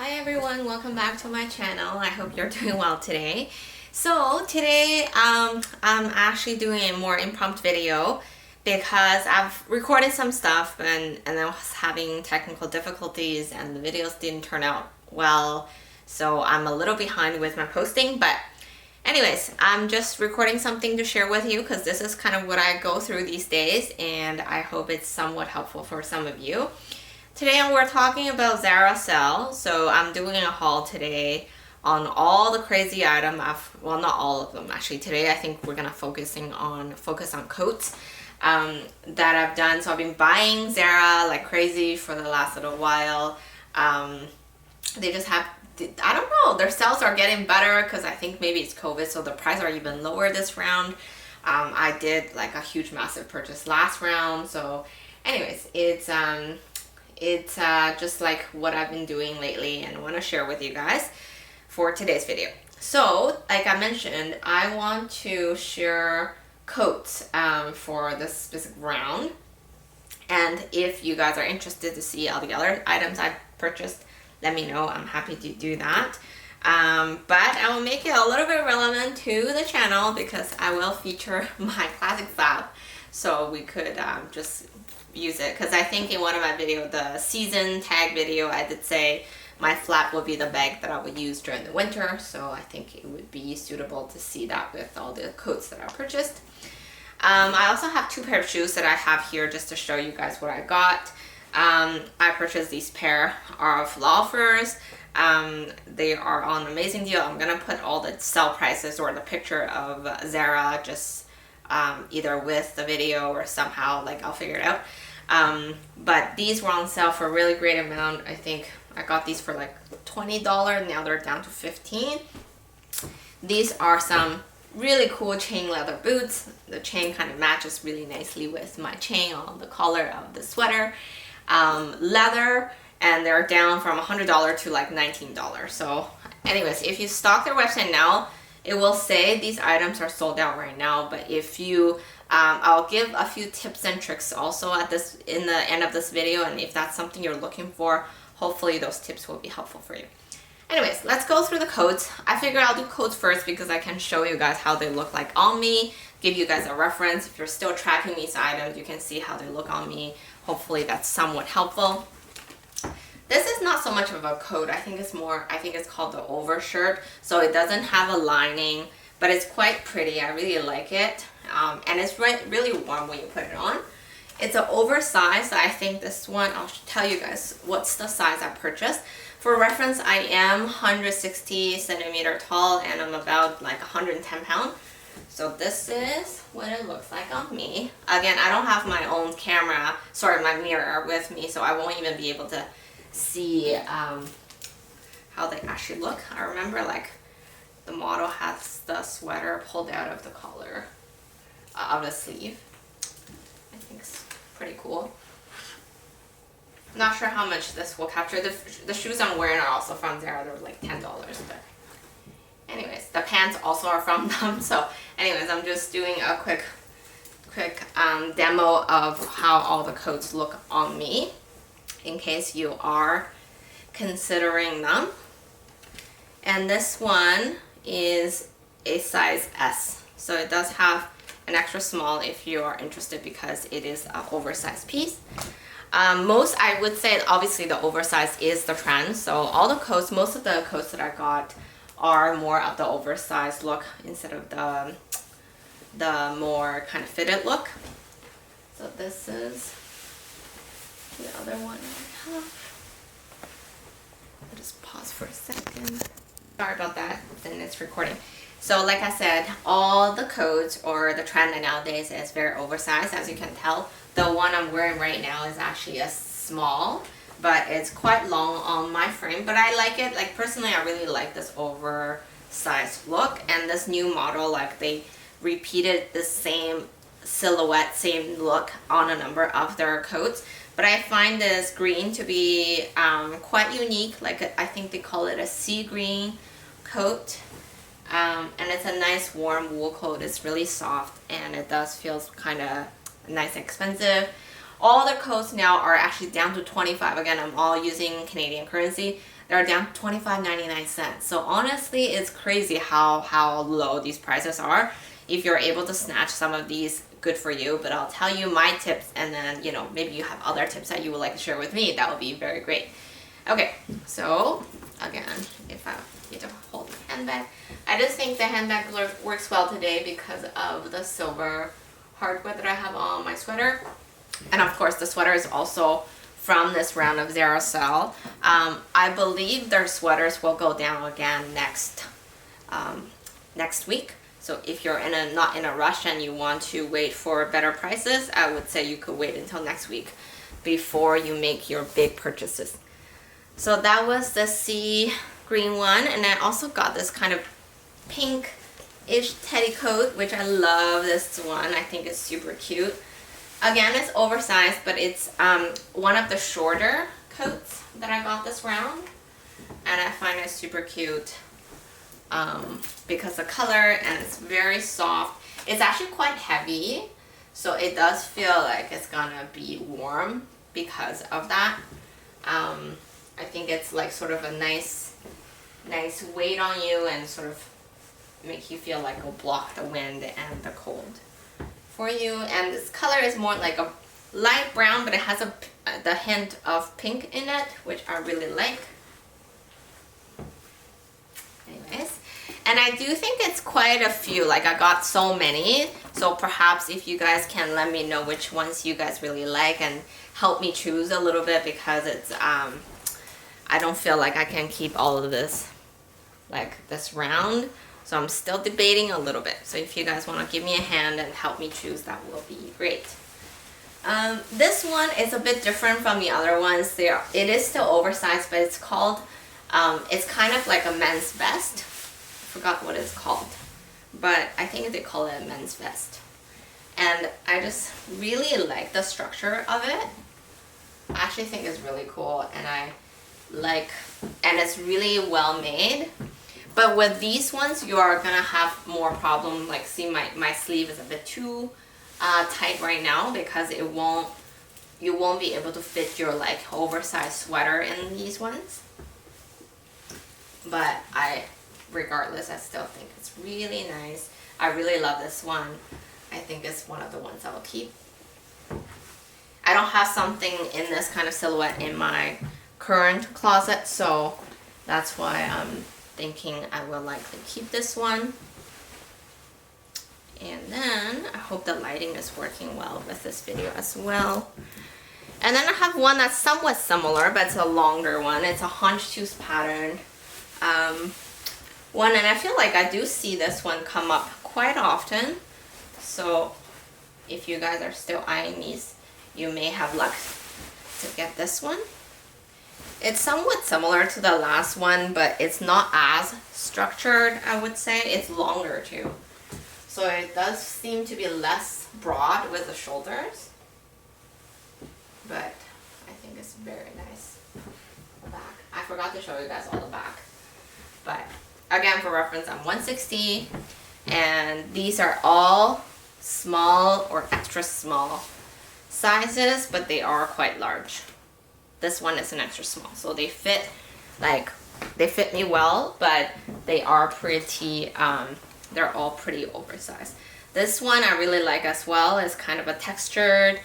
Hi everyone, welcome back to my channel. I hope you're doing well today. So today I'm actually doing a more impromptu video because I've recorded some stuff and I was having technical difficulties and the videos didn't turn out well. So I'm a little behind with my posting, but anyways, I'm just recording something to share with you because this is kind of what I go through these days and I hope it's somewhat helpful for some of you. Today we're talking about Zara sale, so I'm doing a haul today on all the crazy items. Well, not all of them actually. Today I think we're gonna focus on coats that I've done. So I've been buying Zara like crazy for the last little while. They just have, I don't know, their sales are getting better because I think maybe it's COVID, so the price are even lower this round. I did like a huge massive purchase last round, so anyways, it's just like what I've been doing lately and I want to share with you guys for today's video. So like I mentioned, I want to share coats for this specific round, and if you guys are interested to see all the other items I've purchased, let me know. I'm happy to do that. But I will make it a little bit relevant to the channel because I will feature my classic flap, so we could just use it, because I think in one of my videos, the season tag video, I did say my flap would be the bag that I would use during the winter, so I think it would be suitable to see that with all the coats that I purchased. I also have two pair of shoes that I have here just to show you guys what I got. I purchased these pair of loafers. They are on an amazing deal. I'm gonna put all the sale prices or the picture of Zara just either with the video or somehow, like I'll figure it out. But these were on sale for a really great amount. I think I got these for like $20. Now they're down to $15. These are some really cool chain leather boots. The chain kind of matches really nicely with my chain on the collar of the sweater. Leather, and they're down from $100 to like $19. So anyways, if you stock their website now, it will say these items are sold out right now, but if you I'll give a few tips and tricks also in the end of this video, and if that's something you're looking for, hopefully those tips will be helpful for you. Anyways, let's go through the coats. I figure I'll do coats first because I can show you guys how they look like on me, give you guys a reference. If you're still tracking these items, you can see how they look on me. Hopefully that's somewhat helpful. This is not so much of a coat. I think it's called the overshirt. So it doesn't have a lining, but it's quite pretty. I really like it. And it's really warm when you put it on. It's an oversized. I think this one, I'll tell you guys what's the size I purchased. For reference, I am 160 centimeter tall and I'm about like 110 pounds. So this is what it looks like on me. Again, I don't have my own camera, my mirror with me, so I won't even be able to see how they actually look. I remember like the model has the sweater pulled out of the collar of the sleeve. I think it's pretty cool. Not sure how much this will capture. The shoes I'm wearing are also from Zara. They're like $10, but anyways, the pants also are from them. So anyways, I'm just doing a quick demo of how all the coats look on me in case you are considering them. And this one is a size S, so it does have an extra small if you are interested because it is an oversized piece. I would say obviously the oversized is the trend, so all the coats, most of the coats that I got are more of the oversized look instead of the more kind of fitted look. So this is the other one I have. I'll just pause for a second. Sorry about that, then it's recording. So like I said, all the coats or the trend nowadays is very oversized, as you can tell. The one I'm wearing right now is actually a small, but it's quite long on my frame, but I like it. Like personally, I really like this oversized look, and this new model, like they repeated the same silhouette, same look on a number of their coats. But I find this green to be quite unique. Like I think they call it a sea green coat. And it's a nice warm wool coat. It's really soft and it does feel kind of nice and expensive. All the coats now are actually down to 25. Again, I'm all using Canadian currency. They're down to 25.99 So honestly, it's crazy how low these prices are. If you're able to snatch some of these, good for you. But I'll tell you my tips, and then, you know, maybe you have other tips that you would like to share with me. That would be very great. Okay, so again, if I need to hold my handbag, I just think the handbag works well today because of the silver hardware that I have on my sweater. And of course, the sweater is also from this round of Zara sale. I believe their sweaters will go down again next week. So if you're not in a rush and you want to wait for better prices, I would say you could wait until next week before you make your big purchases. So that was the sea green one, and I also got this kind of pink-ish teddy coat, which I love this one. I think it's super cute. Again, it's oversized, but it's one of the shorter coats that I got this round, and I find it super cute because the color, and it's very soft. It's actually quite heavy, so it does feel like it's gonna be warm because of that. I think it's like sort of a nice weight on you and sort of make you feel like it'll block the wind and the cold for you. And this color is more like a light brown, but it has the hint of pink in it, which I really like. Anyways, and I do think it's quite a few, like I got so many, so perhaps if you guys can let me know which ones you guys really like and help me choose a little bit, because it's I don't feel like I can keep all of this like this round, so I'm still debating a little bit. So if you guys want to give me a hand and help me choose, that will be great. This one is a bit different from the other ones. It is still oversized, but it's called it's kind of like a men's vest. I forgot what it's called, but I think they call it a men's vest. And I just really like the structure of it. I actually think it's really cool, and and it's really well made. But with these ones, you are gonna have more problem. Like, see, my sleeve is a bit too tight right now because you won't be able to fit your like oversized sweater in these ones. But regardless, I still think it's really nice. I really love this one. I think it's one of the ones I will keep. I don't have something in this kind of silhouette in my current closet, so that's why I'm thinking I will likely keep this one. And then I hope the lighting is working well with this video as well. And then I have one that's somewhat similar, but it's a longer one. It's a hunch tooth pattern one, and I feel like I do see this one come up quite often. So if you guys are still eyeing these, you may have luck to get this one. It's somewhat similar to the last one, but it's not as structured, I would say. It's longer too. So it does seem to be less broad with the shoulders. But I think it's very nice. The back. I forgot to show you guys all the back. But again, for reference, I'm 160, and these are all small or extra small sizes, but they are quite large. This one is an extra small, so they fit me well, but they are pretty they're all pretty oversized. This one I really like as well. It's kind of a textured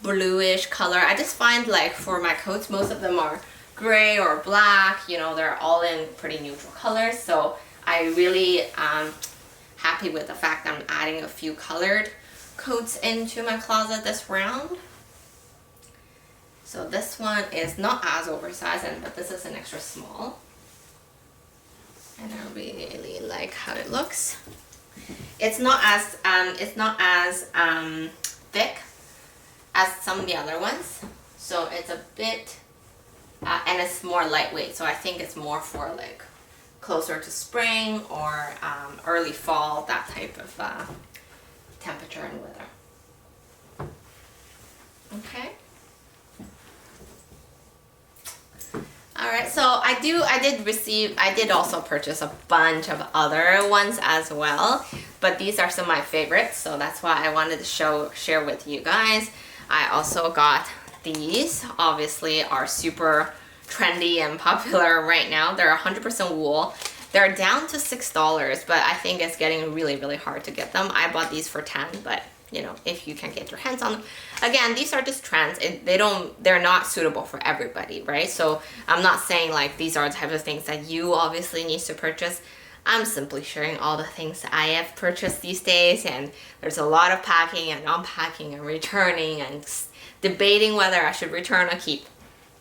bluish color. I just find like for my coats, most of them are gray or black, you know, they're all in pretty neutral colors. So I really happy with the fact that I'm adding a few colored coats into my closet this round. So this one is not as oversized, but this is an extra small. And I really like how it looks. It's not as thick as some of the other ones. So it's a bit, and it's more lightweight. So I think it's more for like closer to spring or early fall, that type of temperature and weather. Okay. Alright, so I did also purchase a bunch of other ones as well, but these are some of my favorites, so that's why I wanted to share with you guys. I also got these. Obviously are super trendy and popular right now. They're 100% wool. They're down to $6, but I think it's getting really, really hard to get them. I bought these for 10, but you know, if you can get your hands on them. Again, these are just trends. They're not suitable for everybody, right? So I'm not saying like these are the type of things that you obviously need to purchase. I'm simply sharing all the things that I have purchased these days, and there's a lot of packing and unpacking and returning and debating whether I should return or keep.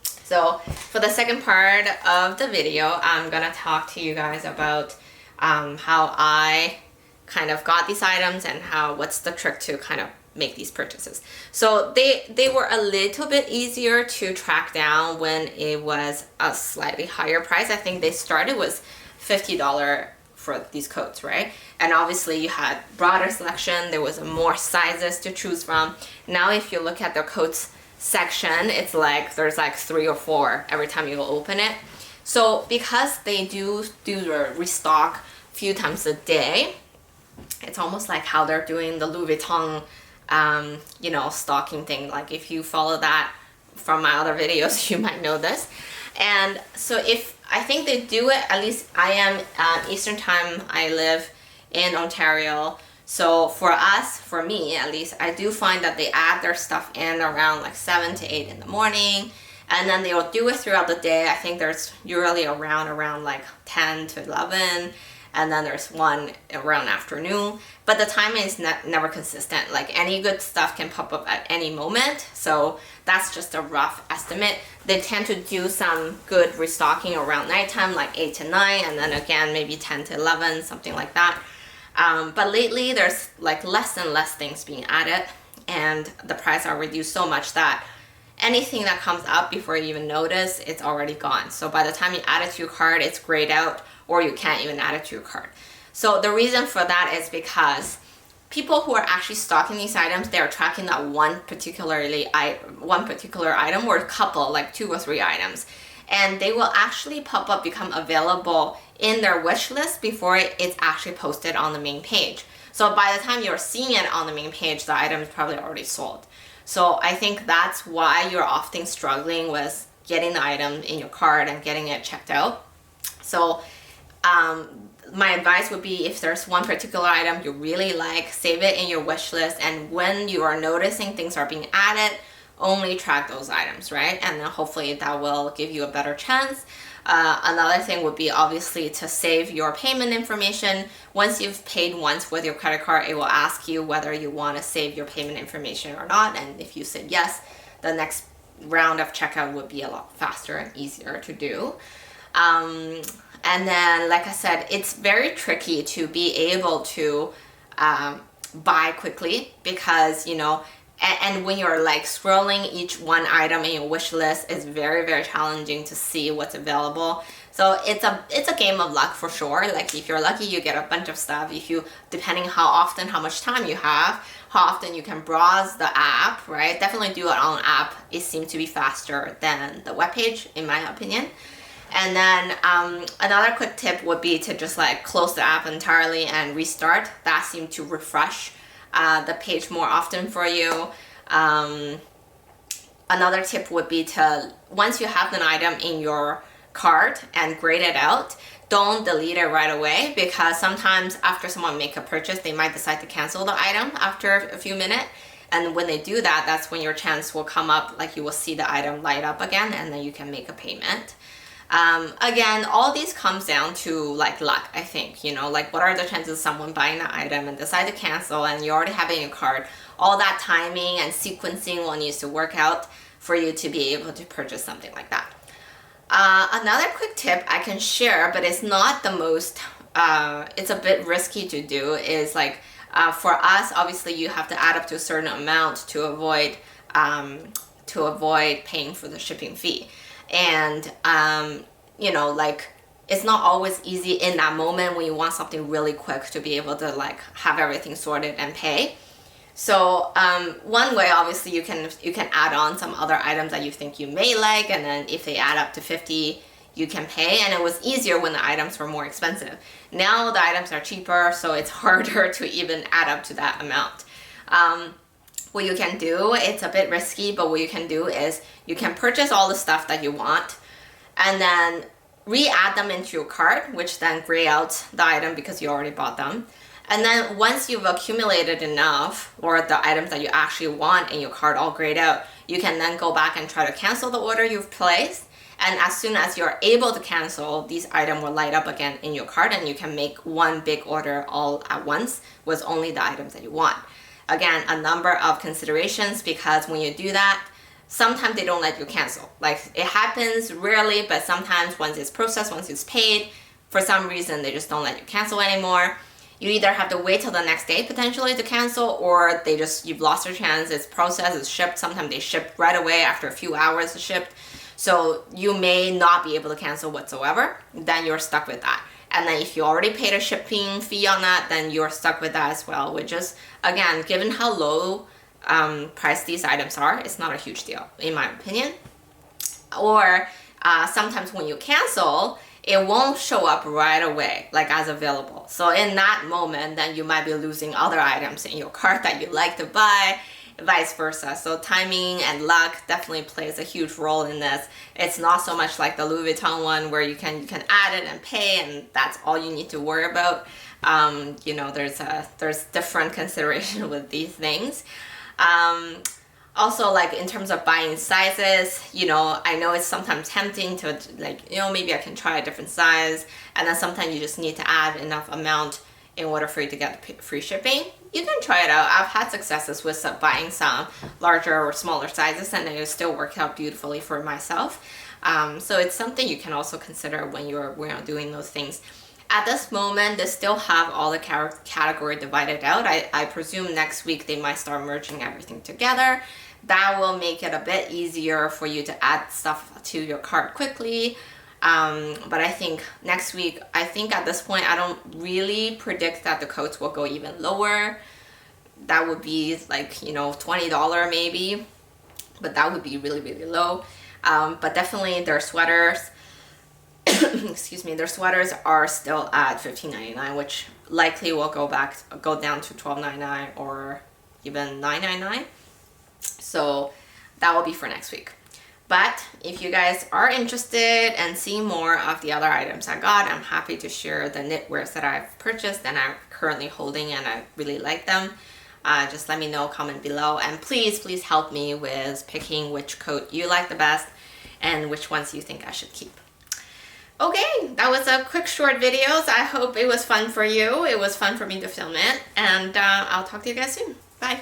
So for the second part of the video, I'm gonna talk to you guys about how I kind of got these items and what's the trick to kind of make these purchases. So they were a little bit easier to track down when it was a slightly higher price. I think they started with $50 for these coats, right? And obviously you had broader selection, there was more sizes to choose from. Now if you look at the coats section, it's like there's like 3 or 4 every time you open it. So because they do the restock a few times a day, it's almost like how they're doing the Louis Vuitton you know, stocking thing. Like if you follow that from my other videos, you might know this. And so if I think they do it, at least I am Eastern time, I live in Ontario. So for us, for me at least, I do find that they add their stuff in around like 7 to 8 in the morning, and then they'll do it throughout the day. I think there's usually around like 10 to 11, and then there's one around afternoon. But the timing is never consistent. Like any good stuff can pop up at any moment. So that's just a rough estimate. They tend to do some good restocking around nighttime, like 8 to 9, and then again maybe 10 to 11, something like that. But lately there's like less and less things being added, and the price are reduced so much that anything that comes up before you even notice, it's already gone. So by the time you add it to your cart, it's grayed out, or you can't even add it to your cart. So the reason for that is because people who are actually stocking these items, they're tracking that one particular item or a couple, like 2 or 3 items. And they will actually pop up, become available in their wish list before it's actually posted on the main page. So by the time you're seeing it on the main page, the item is probably already sold. So I think that's why you're often struggling with getting the item in your cart and getting it checked out. So my advice would be, if there's one particular item you really like, save it in your wish list, and when you are noticing things are being added, only track those items, right? And then hopefully that will give you a better chance. Another thing would be obviously to save your payment information. Once you've paid once with your credit card, it will ask you whether you want to save your payment information or not. And if you said yes, the next round of checkout would be a lot faster and easier to do. And then, like I said, it's very tricky to be able to buy quickly, because, you know, and when you're like scrolling each one item in your wish list, it's very, very challenging to see what's available. So it's a game of luck for sure. Like if you're lucky, you get a bunch of stuff. If you, depending how much time you have, how often you can browse the app, right? Definitely do it on app. It seems to be faster than the webpage, in my opinion. And then another quick tip would be to just like close the app entirely and restart. That seems to refresh the page more often for you. Another tip would be to, once you have an item in your cart and grade it out, don't delete it right away, because sometimes after someone make a purchase, they might decide to cancel the item after a few minutes. And when they do that, that's when your chance will come up, like you will see the item light up again, and then you can make a payment. Again, all these comes down to like luck, I think, you know, like what are the chances of someone buying the item and decide to cancel, and you already have it in your cart. All that timing and sequencing will need to work out for you to be able to purchase something like that. Another quick tip I can share, but it's not the most, it's a bit risky to do, is like, for us, obviously you have to add up to a certain amount to avoid paying for the shipping fee. And, you know, like, it's not always easy in that moment when you want something really quick to be able to like have everything sorted and pay. So one way, obviously, you can add on some other items that you think you may like, and then if they add up to 50, you can pay. And it was easier when the items were more expensive. Now the items are cheaper, so it's harder to even add up to that amount. what you can do, it's a bit risky, but what you can do is you can purchase all the stuff that you want and then re-add them into your cart, which then gray out the item because you already bought them. And then once you've accumulated enough, or the items that you actually want in your cart all grayed out, you can then go back and try to cancel the order you've placed. And as soon as you're able to cancel, these items will light up again in your cart and you can make one big order all at once with only the items that you want. Again, a number of considerations, because when you do that, sometimes they don't let you cancel. Like, it happens rarely, but sometimes once it's processed, once it's paid, for some reason they just don't let you cancel anymore. You either have to wait till the next day potentially to cancel, or you've lost your chance. It's processed, it's shipped. Sometimes they ship right away after a few hours it's shipped. So you may not be able to cancel whatsoever. Then you're stuck with that. And then if you already paid a shipping fee on that, then you're stuck with that as well, which is, again, given how low price these items are, it's not a huge deal, in my opinion. Or sometimes when you cancel, it won't show up right away, like as available. So in that moment, then you might be losing other items in your cart that you like to buy, vice versa. So timing and luck definitely plays a huge role in this. It's not so much like the Louis Vuitton one where you can add it and pay and that's all you need to worry about. You know, there's different consideration with these things. Also, like in terms of buying sizes, you know, I know it's sometimes tempting to, like, you know, maybe I can try a different size, and then sometimes you just need to add enough amount in order for you to get free shipping. You can try it out. I've had successes with buying some larger or smaller sizes, and it still worked out beautifully for myself. So it's something you can also consider when you're doing those things. At this moment, they still have all the category divided out. I presume next week they might start merging everything together. That will make it a bit easier for you to add stuff to your cart quickly. But I think next week, at this point, I don't really predict that the coats will go even lower. That would be like, you know, $20 maybe, but that would be really, really low. But definitely their sweaters, excuse me, their sweaters are still at $15.99, which likely will go down to $12.99 or even $9.99. So that will be for next week. But if you guys are interested and see more of the other items I got, I'm happy to share the knitwears that I've purchased and I'm currently holding and I really like them. Just let me know, comment below, and please help me with picking which coat you like the best and which ones you think I should keep. Okay, that was a quick short videos. I hope it was fun for you. It was fun for me to film it, and I'll talk to you guys soon. Bye.